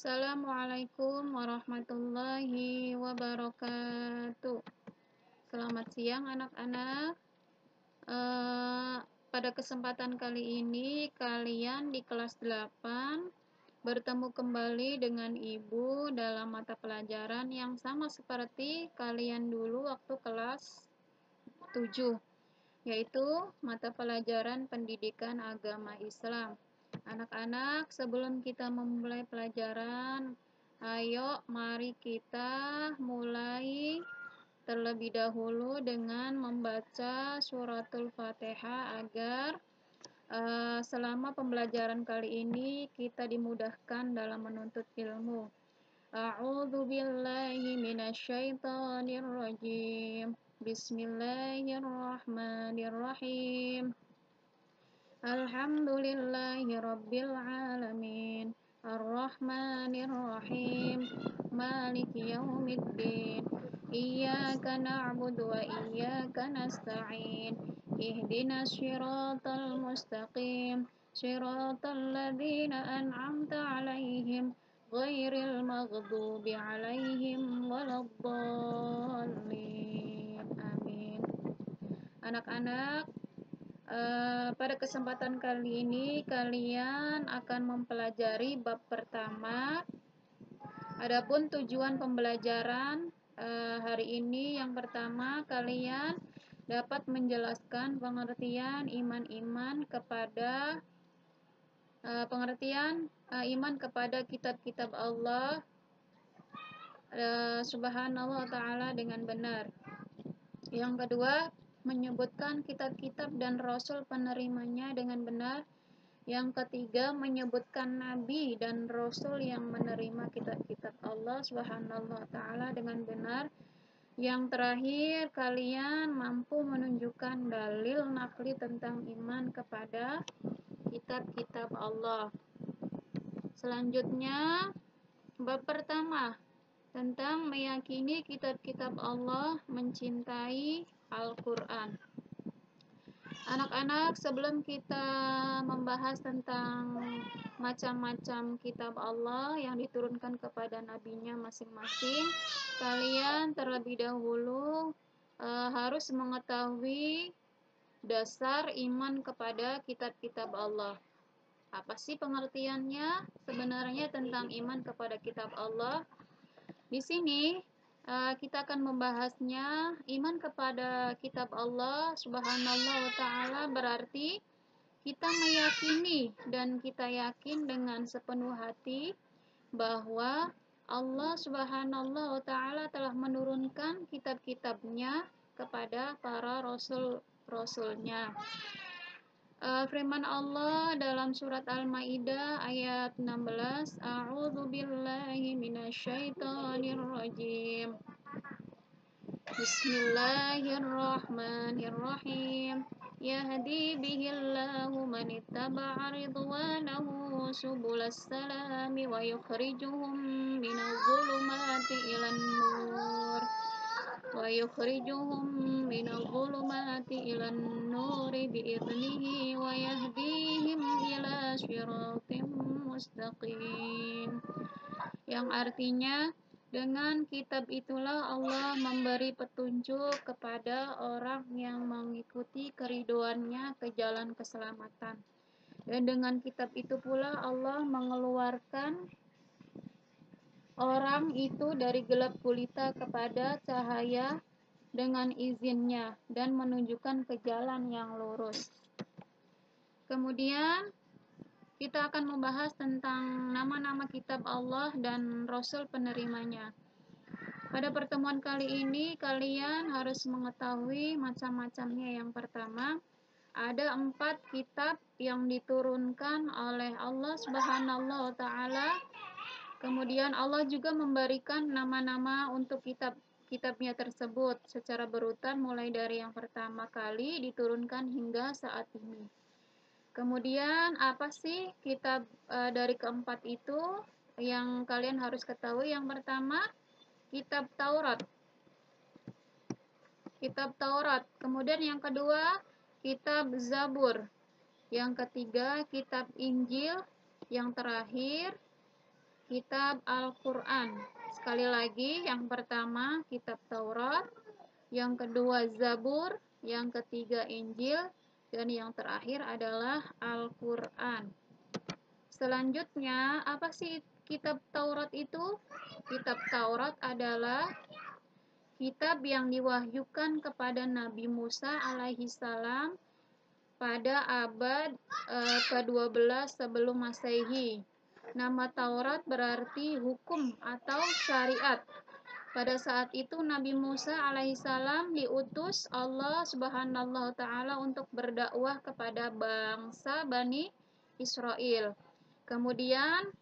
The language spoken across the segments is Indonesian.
Assalamualaikum warahmatullahi wabarakatuh. Selamat siang anak-anak. Eh, Pada kesempatan kali ini kalian di kelas 8 bertemu kembali dengan Ibu dalam mata pelajaran yang sama seperti kalian dulu waktu kelas 7, yaitu mata pelajaran pendidikan agama Islam. Anak-anak, sebelum kita memulai pelajaran, ayo mari kita mulai terlebih dahulu dengan membaca suratul Fatihah agar selama pembelajaran kali ini kita dimudahkan dalam menuntut ilmu. A'udzu billahi minasyaitonir rajim. Bismillahirrahmanirrahim. Alhamdulillahi rabbil alamin. Ar-Rahmanir-Rahim. Maliki yaumiddin. Iyyaka na'budu wa iyyaka nasta'in. Ihdinas siratal mustaqim. Siratal ladzina an'amta 'alaihim ghairil maghdubi 'alaihim waladdallin. Amin. Anak-anak, pada kesempatan kali ini kalian akan mempelajari bab pertama. Adapun tujuan pembelajaran hari ini yang pertama, kalian dapat menjelaskan pengertian iman kepada kitab-kitab Allah Subhanahu wa ta'ala dengan benar. Yang kedua, menyebutkan kitab-kitab dan rasul penerimanya dengan benar. Yang ketiga, menyebutkan nabi dan rasul yang menerima kitab-kitab Allah Subhanahu wa ta'ala dengan benar. Yang terakhir, kalian mampu menunjukkan dalil nakli tentang iman kepada kitab-kitab Allah. Selanjutnya, bab pertama tentang meyakini kitab-kitab Allah, mencintai Al-Quran. Anak-anak, sebelum kita membahas tentang macam-macam kitab Allah yang diturunkan kepada nabinya masing-masing, kalian terlebih dahulu harus mengetahui dasar iman kepada kitab-kitab Allah. Apa sih pengertiannya sebenarnya tentang iman kepada kitab Allah? Di sini kita akan membahasnya. Iman kepada kitab Allah Subhanahu wa ta'ala berarti kita meyakini dan kita yakin dengan sepenuh hati bahwa Allah Subhanahu wa ta'ala telah menurunkan kitab-kitabnya kepada para rasul-rasulnya. Firman Allah dalam surat Al-Maidah ayat 16, A'udzu billahi minasyaitonir rajim. Bismillahirrahmanirrahim. Yahdi bihillahu man ittaba'a ridwanahu subulas salami wa yukhrijuhum minadh dhulumati ilan nur. Bi'idnihi wa yahdihim ila siratim mustaqim. Yang artinya, dengan kitab itulah Allah memberi petunjuk kepada orang yang mengikuti keridhoannya ke jalan keselamatan. Dan dengan kitab itu pula Allah mengeluarkan orang itu dari gelap gulita kepada cahaya dengan izinnya dan menunjukkan ke jalan yang lurus. Kemudian kita akan membahas tentang nama-nama kitab Allah dan rasul penerimanya. Pada pertemuan kali ini kalian harus mengetahui macam-macamnya. Yang pertama, ada 4 kitab yang diturunkan oleh Allah Subhanahu wa ta'ala. Kemudian Allah juga memberikan nama-nama untuk kitabnya tersebut secara berurutan mulai dari yang pertama kali diturunkan hingga saat ini. Kemudian apa sih kitab dari keempat itu yang kalian harus ketahui? Yang pertama, kitab Taurat. Kemudian yang kedua, kitab Zabur. Yang ketiga, kitab Injil. Yang terakhir, kitab Al-Quran. Sekali lagi, yang pertama kitab Taurat, yang kedua Zabur, yang ketiga Injil, dan yang terakhir adalah Al-Quran. Selanjutnya, apa sih kitab Taurat itu? Kitab Taurat adalah kitab yang diwahyukan kepada Nabi Musa alaihi salam pada abad ke-12 sebelum Masehi. Nama Taurat berarti hukum atau syariat. Pada saat itu Nabi Musa alaihissalam diutus Allah Subhanahu wa taala untuk berdakwah kepada bangsa Bani Israel. Kemudian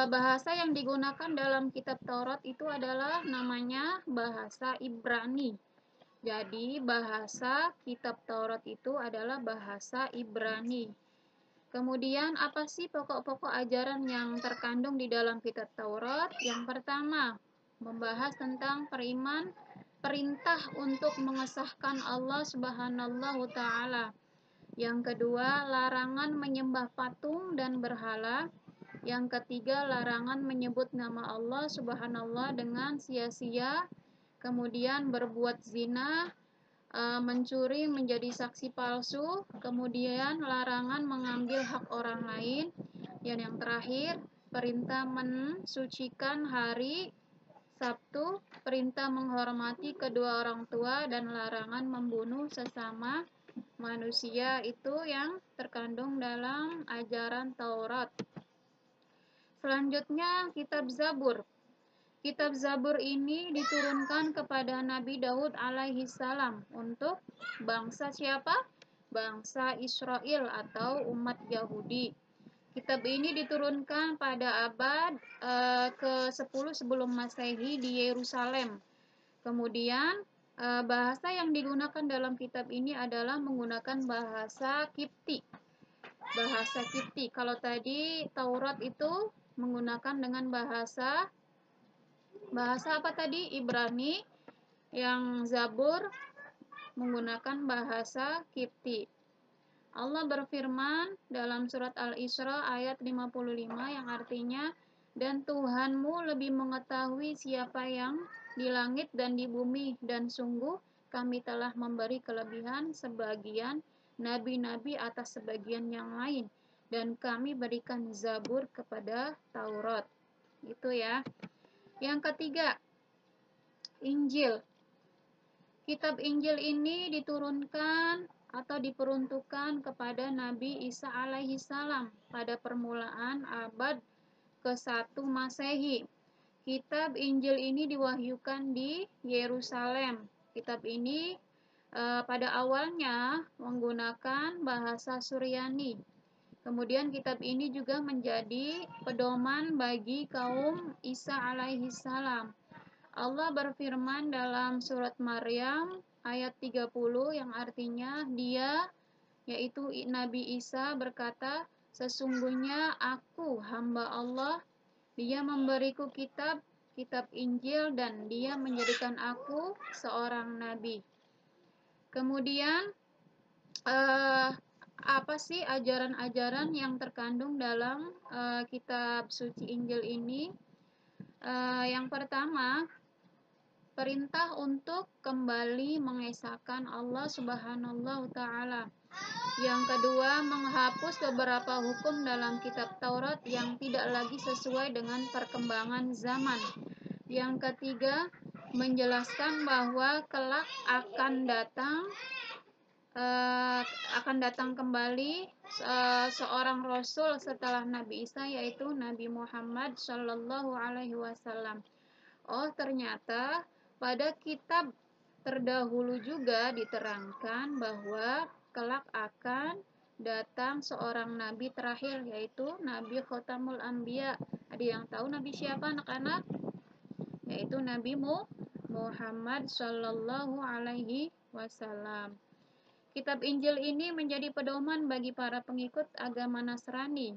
bahasa yang digunakan dalam kitab Taurat itu adalah namanya bahasa Ibrani. Jadi bahasa kitab Taurat itu adalah bahasa Ibrani. Kemudian apa sih pokok-pokok ajaran yang terkandung di dalam kitab Taurat? Yang pertama, membahas tentang perintah untuk mengesahkan Allah Subhanahu wa taala. Yang kedua, larangan menyembah patung dan berhala. Yang ketiga, larangan menyebut nama Allah Subhanahu wa taala dengan sia-sia. Kemudian berbuat zina, mencuri, menjadi saksi palsu, kemudian larangan mengambil hak orang lain, dan yang terakhir perintah mensucikan hari Sabtu, perintah menghormati kedua orang tua, dan larangan membunuh sesama manusia. Itu yang terkandung dalam ajaran Taurat. Selanjutnya kitab Zabur. Kitab Zabur ini diturunkan kepada Nabi Daud alaihi salam untuk bangsa siapa? Bangsa Israel atau umat Yahudi. Kitab ini diturunkan pada abad ke-10 sebelum Masehi di Yerusalem. Kemudian bahasa yang digunakan dalam kitab ini adalah menggunakan bahasa Kipti. Bahasa Kipti. Kalau tadi Taurat itu menggunakan dengan bahasa apa tadi? Ibrani. Yang Zabur menggunakan bahasa Kipti. Allah berfirman dalam surat Al-Isra ayat 55 yang artinya, dan Tuhanmu lebih mengetahui siapa yang di langit dan di bumi, dan sungguh kami telah memberi kelebihan sebagian nabi-nabi atas sebagian yang lain, dan kami berikan Zabur kepada Taurat. Itu ya. Yang ketiga, Injil. Kitab Injil ini diturunkan atau diperuntukkan kepada Nabi Isa alaihi salam pada permulaan abad ke-1 Masehi. Kitab Injil ini diwahyukan di Yerusalem. Kitab ini pada awalnya menggunakan bahasa Suryani. Kemudian kitab ini juga menjadi pedoman bagi kaum Isa alaihi salam. Allah berfirman dalam surat Maryam ayat 30 yang artinya dia, yaitu Nabi Isa berkata, sesungguhnya aku hamba Allah, dia memberiku kitab Injil, dan dia menjadikan aku seorang nabi. Kemudian apa sih ajaran-ajaran yang terkandung dalam kitab suci Injil ini? Yang pertama, perintah untuk kembali mengesahkan Allah Subhanahu wa taala. Yang kedua, menghapus beberapa hukum dalam kitab Taurat yang tidak lagi sesuai dengan perkembangan zaman. Yang ketiga, menjelaskan bahwa kelak akan datang kembali seorang rasul setelah Nabi Isa, yaitu Nabi Muhammad Shallallahu alaihi wasallam. Oh, ternyata pada kitab terdahulu juga diterangkan bahwa kelak akan datang seorang nabi terakhir, yaitu Nabi Khotamul Anbiya. Ada yang tahu nabi siapa, anak-anak? Yaitu Nabi Muhammad Shallallahu alaihi wasallam. Kitab Injil ini menjadi pedoman bagi para pengikut agama Nasrani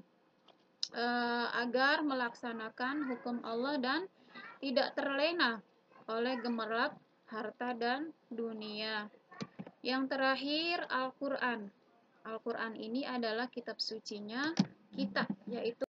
agar melaksanakan hukum Allah dan tidak terlena oleh gemerlap harta dan dunia. Yang terakhir, Al-Quran. Al-Quran ini adalah kitab sucinya kita, yaitu